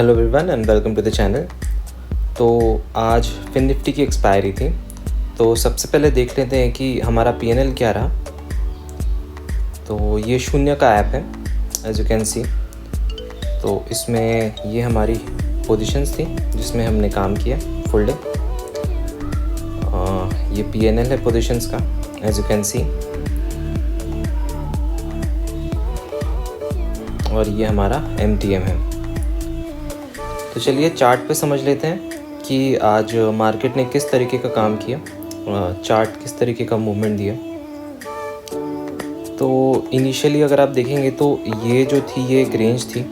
Hello everyone and welcome to the channel. तो आज fin Nifty की एक्सपायरी थी, तो सबसे पहले देख लेते हैं कि हमारा पीएनएल क्या रहा। तो ये शून्य का ऐप है एज यू कैन सी। तो इसमें ये हमारी पोजीशंस थी जिसमें हमने काम किया फुल डे। ये पीएनएल है पोजीशंस का एज यू कैन सी, और ये हमारा एमटीएम है। तो चलिए चार्ट पे समझ लेते हैं कि आज मार्केट ने किस तरीके का काम किया, चार्ट किस तरीके का मूवमेंट दिया। तो इनिशियली अगर आप देखेंगे तो ये जो थी ये एक रेंज थी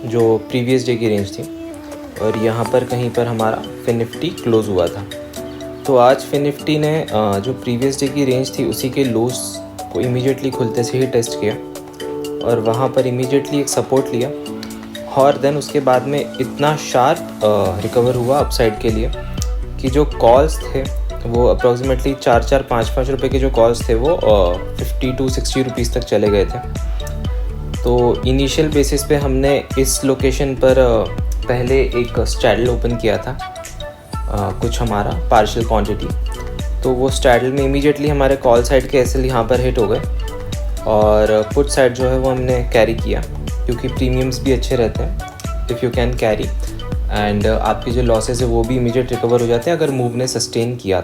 जो प्रीवियस डे की रेंज थी, और यहाँ पर कहीं पर हमारा फिन निफ्टी क्लोज हुआ था। तो आज फिन निफ्टी ने जो प्रीवियस डे की रेंज थी उसी के लोस को इमीडिएटली खुलते से ही टेस्ट किया और वहाँ पर इमीडिएटली एक सपोर्ट लिया, और देन उसके बाद में इतना शार्प रिकवर हुआ अपसाइड के लिए कि जो कॉल्स थे वो अप्रॉक्सीमेटली 4-5 रुपए के जो कॉल्स थे वो 50 to 60 रुपीज़ तक चले गए थे। तो इनिशियल बेसिस पे हमने इस लोकेशन पर पहले एक स्ट्रैडल ओपन किया था, कुछ हमारा पार्शियल क्वांटिटी। तो वो स्ट्रैडल में इमीडिएटली हमारे कॉल साइड के एसएल यहाँ पर हिट हो गए, और पुट साइड जो है वो हमने कैरी किया क्योंकि प्रीमियम्स भी अच्छे रहते हैं if you can carry, and आपके जो लॉसेस है वो भी इमीडिएट रिकवर हो जाते हैं अगर मूव ने सस्टेन किया।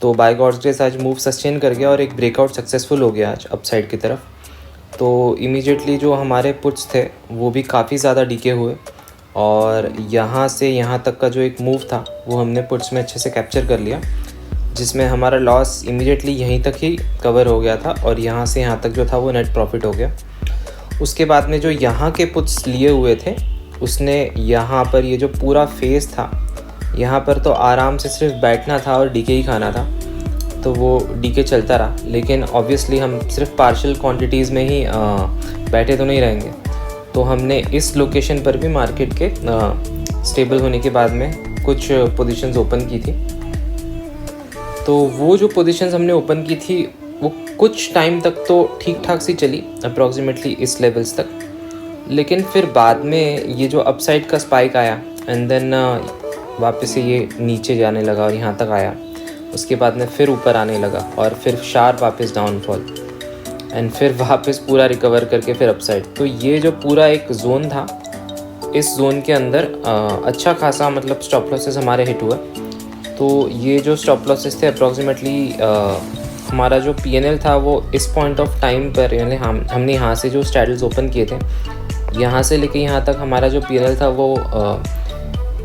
तो बाय गॉड्स ग्रेस आज मूव सस्टेन कर गया और एक ब्रेकआउट सक्सेसफुल हो गया आज अपसाइड की तरफ। तो इमीडिएटली जो हमारे पुट्स थे वो भी काफ़ी ज़्यादा डीके हुए, और यहाँ से यहाँ तक का जो एक मूव था वो हमने पुट्स में अच्छे से कैप्चर कर लिया, जिसमें हमारा लॉस इमीडिएटली यहीं तक ही कवर हो गया था, और यहाँ से यहाँ तक जो था वो नेट प्रॉफिट हो गया। उसके बाद में जो यहाँ के पुट्स लिए हुए थे उसने यहाँ पर ये जो पूरा फेस था यहाँ पर तो आराम से सिर्फ बैठना था और डीके ही खाना था, तो वो डीके चलता रहा। लेकिन ऑब्वियसली हम सिर्फ पार्शियल क्वांटिटीज़ में ही बैठे तो नहीं रहेंगे, तो हमने इस लोकेशन पर भी मार्केट के स्टेबल होने के बाद में कुछ पोजीशंस ओपन की थी। तो वो जो पोजीशंस हमने ओपन की थी वो कुछ टाइम तक तो ठीक ठाक सी चली अप्रॉक्सीमेटली इस लेवल्स तक, लेकिन फिर बाद में ये जो अपसाइड का स्पाइक आया एंड देन वापस से ये नीचे जाने लगा और यहाँ तक आया, उसके बाद में फिर ऊपर आने लगा और फिर शार्प वापस डाउनफॉल, एंड फिर वापस पूरा रिकवर करके फिर अपसाइड। तो ये जो पूरा एक जोन था, इस जोन के अंदर अच्छा खासा मतलब स्टॉप लॉसेस हमारे हिट हुआ। तो ये जो स्टॉप लॉसेस थे अप्रॉक्सीमेटली हमारा जो पीएनएल था वो इस पॉइंट ऑफ टाइम पर, यानी हमने यहाँ से जो स्ट्रैडल्स ओपन किए थे यहाँ से लेके यहाँ तक हमारा जो पीएनएल था वो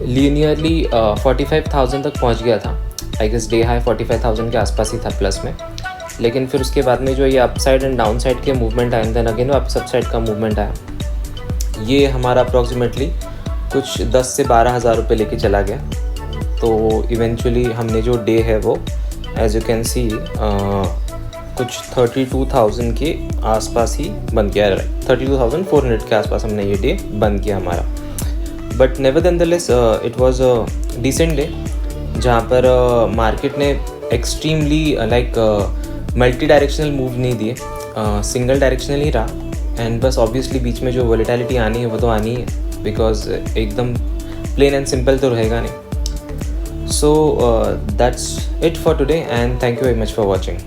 लीनियरली 45,000 तक पहुँच गया था। आई गेस डे हाई 45,000 के आसपास ही था प्लस में। लेकिन फिर उसके बाद में जो ये अपसाइड एंड डाउन साइड के मूवमेंट आए, देन अगेन वापस अपसाइड का मूवमेंट आया, ये हमारा अप्रॉक्सीमेटली कुछ 10 से 12 हज़ार रुपये लेके चला गया। तो इवेंचुअली हमने जो डे है वो एज यू कैन सी कुछ 32,000 के आसपास ही बंद किया, 32,400 के आसपास हमने ये डे बंद किया हमारा। But nevertheless it was a decent day, जहाँ पर मार्केट ने एक्सट्रीमली मल्टी डायरेक्शनल मूव नहीं दिए, सिंगल डायरेक्शनल ही रहा। एंड बस ऑब्वियसली बीच में जो वॉलेटिलिटी आनी है वो तो आनी है, बिकॉज एकदम प्लेन एंड सिंपल तो रहेगा नहीं। So that's it for today, and thank you very much for watching.